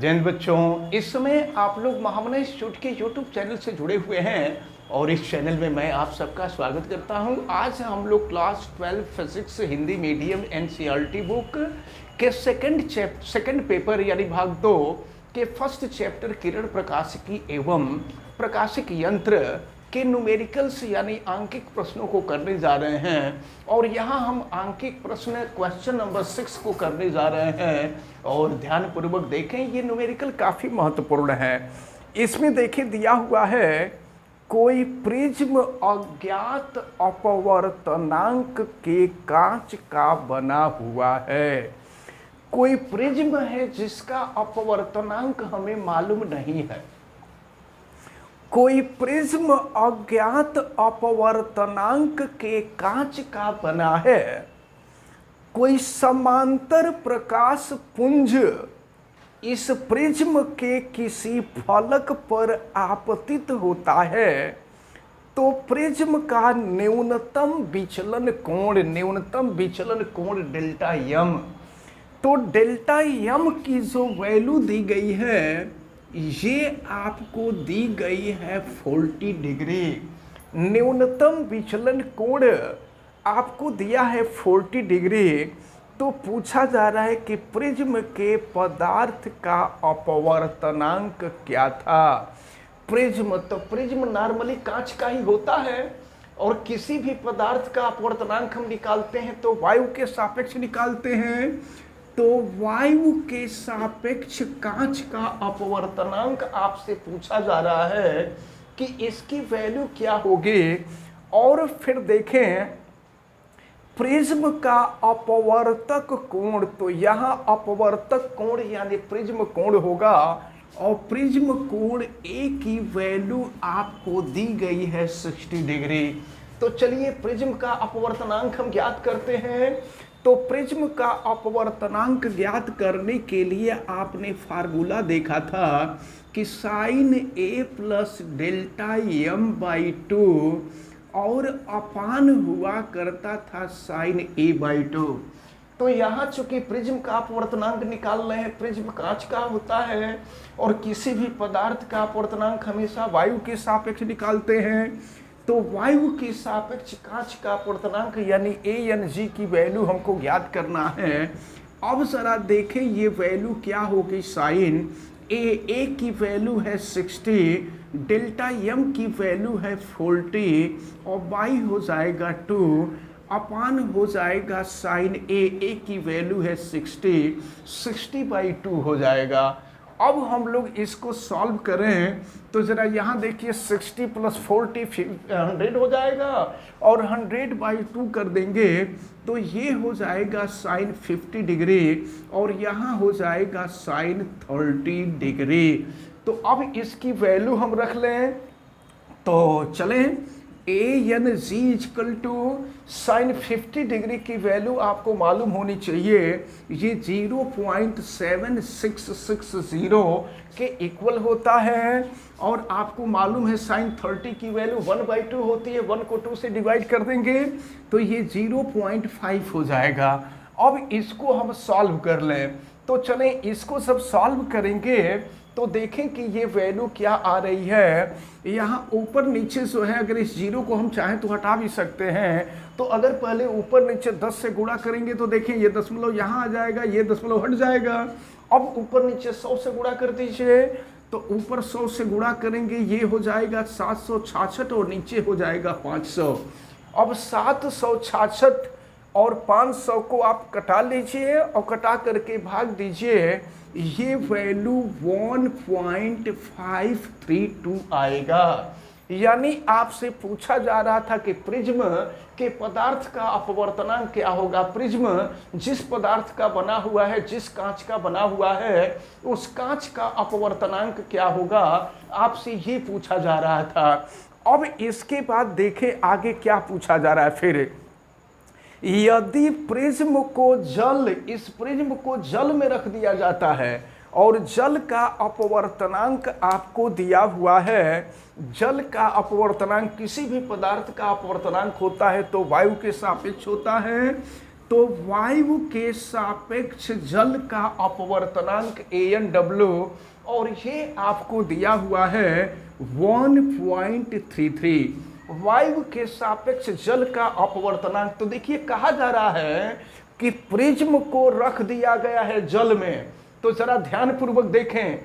जय हिंद बच्चों, इस समय आप लोग महामना इंस्टीट्यूट के यूट्यूब चैनल से जुड़े हुए हैं और इस चैनल में मैं आप सबका स्वागत करता हूं। आज हम लोग class 12 physics Hindi medium NCERT book के सेकंड पेपर यानी भाग 2 के फर्स्ट चैप्टर किरण प्रकाशिकी एवं प्रकाशिक यंत्र के न्यूमेरिकल्स यानी आंकिक प्रश्नों को करने जा रहे हैं। और यहाँ हम आंकिक प्रश्न क्वेश्चन नंबर 6 को करने जा रहे हैं और ध्यानपूर्वक देखें, ये न्यूमेरिकल काफ़ी महत्वपूर्ण है। इसमें देखिए दिया हुआ है कोई प्रिज्म अज्ञात अपवर्तनांक के कांच का बना हुआ है। कोई प्रिज्म है जिसका अपवर्तनांक हमें मालूम नहीं है। कोई प्रिज्म अज्ञात अपवर्तनांक के कांच का बना है। कोई समांतर प्रकाश पुंज इस प्रिज्म के किसी फलक पर आपतित होता है तो प्रिज्म का न्यूनतम विचलन कोण डेल्टा यम। तो डेल्टा यम की जो वैल्यू दी गई है ये आपको दी गई है 40 डिग्री। न्यूनतम विचलन कोण आपको दिया है 40 डिग्री। तो पूछा जा रहा है कि प्रिज्म के पदार्थ का अपवर्तनांक क्या था। प्रिज्म नॉर्मली कांच का ही होता है और किसी भी पदार्थ का अपवर्तनांक हम निकालते हैं तो वायु के सापेक्ष निकालते हैं। तो वायु के सापेक्ष कांच का अपवर्तनांक आपसे पूछा जा रहा है कि इसकी वैल्यू क्या होगी। और फिर देखें प्रिज्म का अपवर्तक कोण, तो यहाँ अपवर्तक कोण यानी प्रिज्म कोण होगा और प्रिज्म कोण ए की वैल्यू आपको दी गई है 60 डिग्री। तो चलिए प्रिज्म का अपवर्तनांक हम ज्ञात करते हैं। तो प्रिज्म का अपवर्तनांक ज्ञात करने के लिए आपने फार्मूला देखा था कि sine A plus delta m by 2 और अपान हुआ करता था साइन ए बाई 2। तो यहाँ चूंकि प्रिज्म का अपवर्तनांक निकाल रहे हैं, प्रिज्म कांच का होता है और किसी भी पदार्थ का अपवर्तनांक हमेशा वायु के सापेक्ष निकालते हैं। तो वायु के सापेक्ष कांच का अपवर्तनांक यानी ए एन जी की वैल्यू हमको ज्ञात करना है। अब जरा देखें ये वैल्यू क्या होगी। साइन ए की वैल्यू है 60, डेल्टा यम की वैल्यू है 40 और बाई हो जाएगा 2 अपान हो जाएगा साइन ए की वैल्यू है 60 बाई 2 हो जाएगा। अब हम लोग इसको सॉल्व करें तो ज़रा यहाँ देखिए 60 प्लस 40 100 हो जाएगा और 100 बाई 2 कर देंगे तो ये हो जाएगा साइन 50 डिग्री और यहाँ हो जाएगा साइन 30 डिग्री। तो अब इसकी वैल्यू हम रख लें तो चलें A N G equal to sine 50 degree की वैल्यू आपको मालूम होनी चाहिए, ये 0.7660 के इक्वल होता है। और आपको मालूम है साइन 30 की वैल्यू 1/2 होती है, 1 को 2 से डिवाइड कर देंगे तो ये 0.5 हो जाएगा। अब इसको हम सॉल्व कर लें तो चलें इसको सब सॉल्व करेंगे तो देखें कि ये वैल्यू क्या आ रही है। यहाँ ऊपर नीचे जो है अगर इस जीरो को हम चाहें तो हटा भी सकते हैं। तो अगर पहले ऊपर नीचे 10 से गुणा करेंगे तो देखें ये दशमलव यहाँ आ जाएगा, ये दशमलव हट जाएगा। अब ऊपर नीचे 100 से गुणा कर दीजिए तो ऊपर 100 से गुणा करेंगे ये हो जाएगा 766 और नीचे हो जाएगा 500। अब 766 और 500 को आप कटा लीजिए और कटा करके भाग दीजिए, ये वैल्यू 1.532 आएगा। यानी आपसे पूछा जा रहा था कि प्रिज्म के पदार्थ का अपवर्तनांक क्या होगा। प्रिज्म जिस पदार्थ का बना हुआ है, जिस कांच का बना हुआ है, उस कांच का अपवर्तनांक क्या होगा, आपसे ये पूछा जा रहा था। अब इसके बाद देखें आगे क्या पूछा जा रहा है। फिर यदि प्रिज्म को इस प्रिज्म को जल में रख दिया जाता है और जल का अपवर्तनांक आपको दिया हुआ है, जल का अपवर्तनांक किसी भी पदार्थ का अपवर्तनांक होता है तो वायु के सापेक्ष होता है। तो वायु के सापेक्ष जल का अपवर्तनांक ANW, और ये आपको दिया हुआ है 1.33। वायु के सापेक्ष जल का अपवर्तनांक, तो देखिए कहा जा रहा है कि प्रिज्म को रख दिया गया है जल में। तो जरा ध्यान पूर्वक देखें,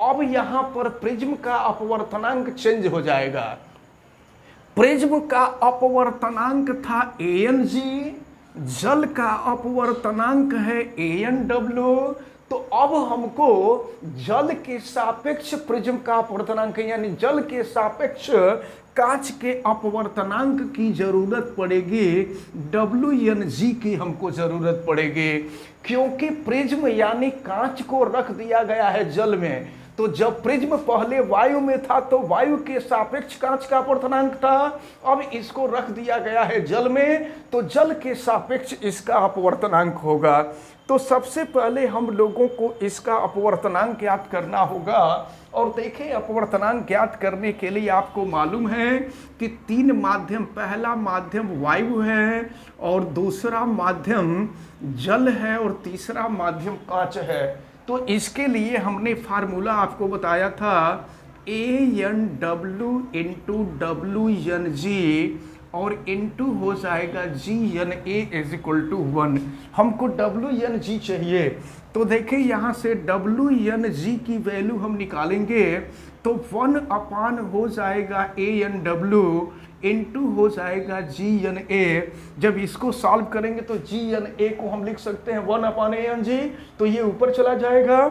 अब यहां पर प्रिज्म का अपवर्तनांक चेंज हो जाएगा। प्रिज्म का अपवर्तनांक था ANG, जल का अपवर्तनांक है ANW। तो अब हमको जल के सापेक्ष प्रिज्म का अपवर्तनांक यानी जल के सापेक्ष कांच के अपवर्तनांक की जरूरत पड़ेगी, WNG की हमको जरूरत पड़ेगी, क्योंकि प्रिज्म यानी कांच को रख दिया गया है जल में। तो जब प्रिज्म पहले वायु में था तो वायु के सापेक्ष कांच का अपवर्तनांक था, अब इसको रख दिया गया है जल में, तो जल के सापेक्ष इसका अपवर्तनांक होगा। तो सबसे पहले हम लोगों को इसका अपवर्तनांक ज्ञात करना होगा। और देखें, अपवर्तनांक ज्ञात करने के लिए आपको मालूम है कि 3 माध्यम, पहला माध्यम वायु है और दूसरा माध्यम जल है और तीसरा माध्यम कांच है। तो इसके लिए हमने फार्मूला आपको बताया था ANW इंटू WNG और इंटू हो जाएगा GNA इज इक्वल टू 1। हमको WNG चाहिए, तो देखिए यहाँ से WNG की वैल्यू हम निकालेंगे तो 1 अपान हो जाएगा ANW इंटू हो जाएगा GNA। जब इसको सॉल्व करेंगे तो GNA को हम लिख सकते हैं 1 अपान ANG, तो ये ऊपर चला जाएगा।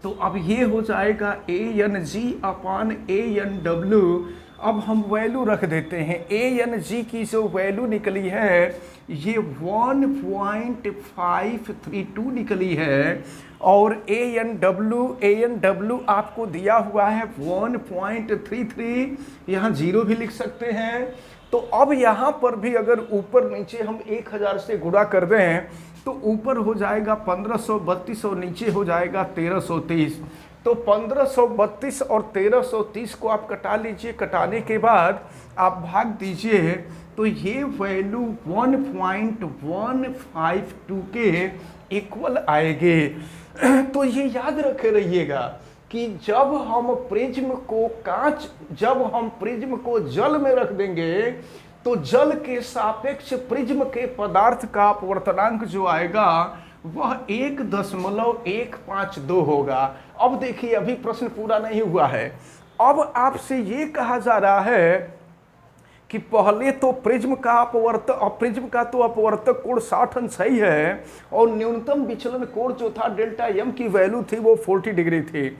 तो अब ये हो जाएगा ANG अपान ANW। अब हम वैल्यू रख देते हैं। ANG की जो वैल्यू निकली है ये 1.532 निकली है, और ANW आपको दिया हुआ है 1.33, यहाँ 0 भी लिख सकते हैं। तो अब यहाँ पर भी अगर ऊपर नीचे हम 1000 से गुणा कर दें तो ऊपर हो जाएगा 1532 और नीचे हो जाएगा 1330। तो 1532 और 1330 को आप कटा लीजिए, कटाने के बाद आप भाग दीजिए तो ये वैल्यू 1.152 के इक्वल आएगी। तो ये याद रखे रहिएगा कि जब हम प्रिज्म को जल में रख देंगे तो जल के सापेक्ष प्रिज्म के पदार्थ का अपवर्तनांक जो आएगा वह 1.152 होगा। अब देखिए, अभी प्रश्न पूरा नहीं हुआ है। अब आपसे ये कहा जा रहा है कि पहले तो प्रिज्म का अपवर्तक कोण 60 अंश ही है, और न्यूनतम विचलन कोण जो था डेल्टा एम की वैल्यू थी वो 40 डिग्री थी।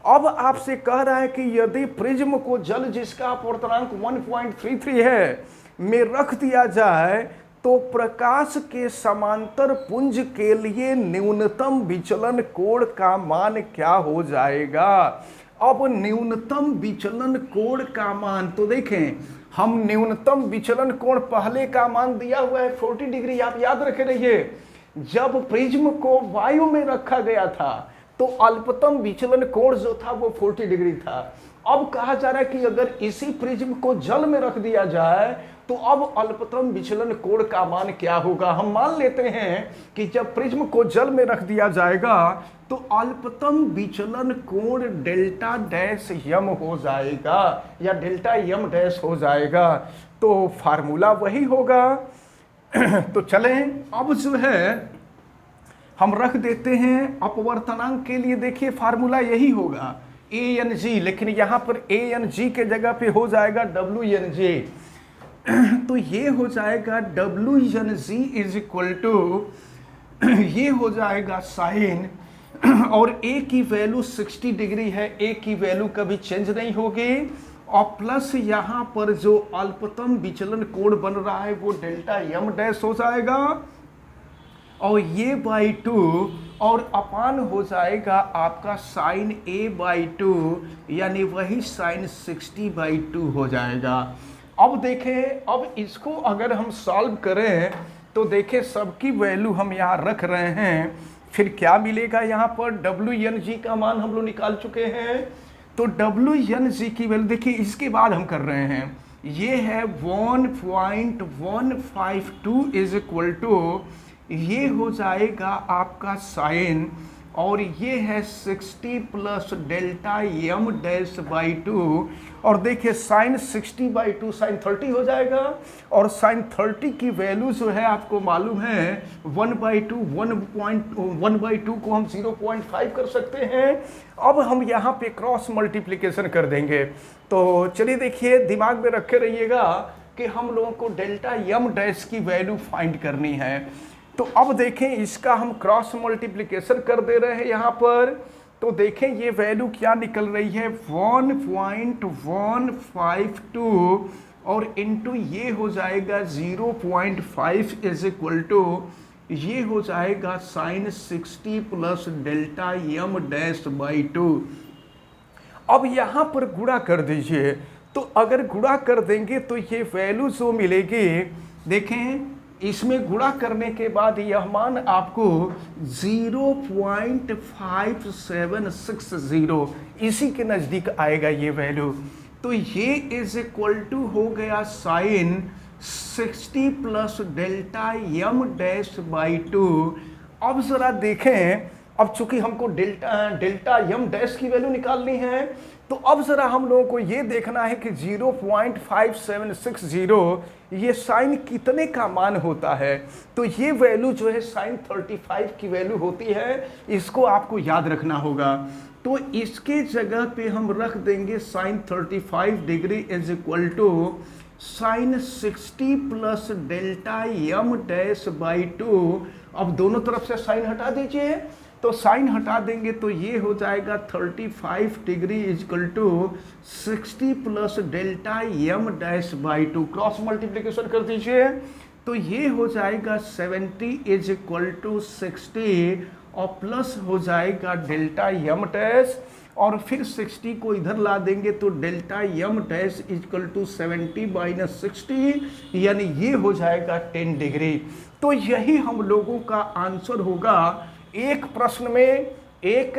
अब आपसे कह रहा है कि यदि प्रिज्म को जल जिसका अपवर्तनांक 1.33 है में रख दिया जाए तो प्रकाश के समांतर पुंज के लिए न्यूनतम विचलन कोण का मान क्या हो जाएगा। अब न्यूनतम विचलन कोण का मान, तो देखें हम न्यूनतम विचलन कोण पहले का मान दिया हुआ है 40 डिग्री। आप याद रखे रहिए, जब प्रिज्म को वायु में रखा गया था तो अल्पतम विचलन कोण जो था वो 40 डिग्री था। अब कहा जा रहा है कि अगर इसी प्रिज्म को जल में रख दिया जाए तो अब अल्पतम विचलन कोण का मान क्या होगा। हम मान लेते हैं कि जब प्रिज्म को जल में रख दिया जाएगा तो अल्पतम विचलन कोण डेल्टा डैश यम हो जाएगा या डेल्टा यम डैश हो जाएगा। तो फार्मूला वही होगा। तो चलें, अब जो है हम रख देते हैं अपवर्तनांक के लिए। देखिए फार्मूला यही होगा ANG, लेकिन यहाँ पर ANG के जगह पे हो जाएगा WNG। तो ये हो जाएगा WNG इज इक्वल टू, ये हो जाएगा साइन, और A की वैल्यू 60 डिग्री है, A की वैल्यू कभी चेंज नहीं होगी, और प्लस यहाँ पर जो अल्पतम विचलन कोण बन रहा है वो डेल्टा यम डैश हो जाएगा, और ये बाई 2 और अपान हो जाएगा आपका साइन A/2, यानी वही साइन 60/2 हो जाएगा। अब देखें, अब इसको अगर हम सॉल्व करें तो देखें सबकी वैल्यू हम यहाँ रख रहे हैं, फिर क्या मिलेगा। यहाँ पर WNG का मान हम लोग निकाल चुके हैं, तो WNG की वैल्यू देखिए इसके बाद हम कर रहे हैं। ये है 1.152 इज इक्वल टू, ये हो जाएगा आपका साइन, और ये है 60 plus delta M dash by 2, और देखिए साइन 60/2 साइन 30 हो जाएगा, और साइन 30 की वैल्यू जो है आपको मालूम है 1/2, 1.1/2 को हम 0.5 कर सकते हैं। अब हम यहाँ पे क्रॉस मल्टीप्लिकेशन कर देंगे। तो चलिए देखिए, दिमाग में रखे रहिएगा कि हम लोगों को डेल्टा एम डैश की वैल्यू फाइंड करनी है। तो अब देखें, इसका हम क्रॉस मल्टीप्लिकेशन कर दे रहे हैं यहाँ पर, तो देखें ये वैल्यू क्या निकल रही है 1.152, और इनटू ये हो जाएगा 0.5 इज इक्वल टू, ये हो जाएगा sine 60 plus delta M dash by 2। अब यहाँ पर गुणा कर दीजिए, तो अगर गुणा कर देंगे तो ये वैल्यू जो मिलेगी, देखें इसमें गुणा करने के बाद यह मान आपको 0.5760 इसी के नज़दीक आएगा ये वैल्यू। तो ये इज इक्वल टू हो गया sine 60 plus delta M dash by 2। अब ज़रा देखें, अब चूंकि हमको डेल्टा एम डैश की वैल्यू निकालनी है, तो अब ज़रा हम लोगों को ये देखना है कि 0.5760 ये साइन कितने का मान होता है। तो ये वैल्यू जो है साइन 35 की वैल्यू होती है, इसको आपको याद रखना होगा। तो इसके जगह पे हम रख देंगे sine 35 degree is equal to sine 60 plus delta M dash by 2। अब दोनों तरफ से साइन हटा दीजिए, तो साइन हटा देंगे तो ये हो जाएगा 35 degree is equal to 60 plus delta M dash by 2। Cross multiplication कर दीजिए, तो ये हो जाएगा 70 इज इक्वल टू 60, और प्लस हो जाएगा डेल्टा एम डैश, और फिर 60 को इधर ला देंगे तो delta M dash is equal to 70 minus 60, यानी ये हो जाएगा 10 डिग्री। तो यही हम लोगों का आंसर होगा। एक प्रश्न में एक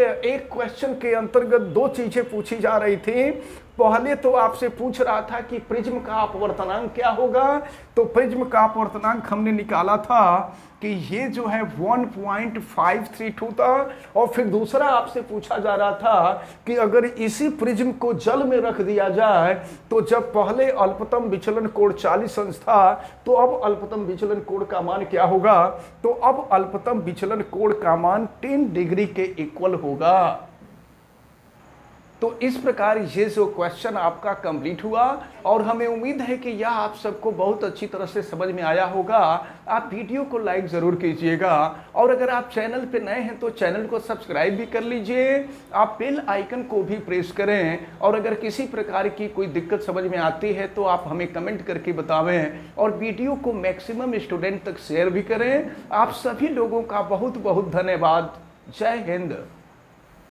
क्वेश्चन के अंतर्गत दो चीजें पूछी जा रही थी। पहले तो आपसे पूछ रहा था कि प्रिज्म का अपवर्तनांक क्या होगा, तो प्रिज्म का अपवर्तनांक हमने निकाला था कि ये जो है 1.532 था, और फिर दूसरा आपसे पूछा जा रहा था कि अगर इसी प्रिज्म को जल में रख दिया जाए, तो जब पहले अल्पतम विचलन कोण 40 अंश था, तो अब अल्पतम विचलन कोण का मान क्या होगा। तो अब अल्पतम विचलन कोण का मान 10 डिग्री के इक्वल होगा। तो इस प्रकार ये जो क्वेश्चन आपका कंप्लीट हुआ, और हमें उम्मीद है कि यह आप सबको बहुत अच्छी तरह से समझ में आया होगा। आप वीडियो को लाइक ज़रूर कीजिएगा, और अगर आप चैनल पे नए हैं तो चैनल को सब्सक्राइब भी कर लीजिए। आप बेल आइकन को भी प्रेस करें, और अगर किसी प्रकार की कोई दिक्कत समझ में आती है तो आप हमें कमेंट करके बतावें, और वीडियो को मैक्सिमम स्टूडेंट तक शेयर भी करें। आप सभी लोगों का बहुत बहुत धन्यवाद। जय हिंद।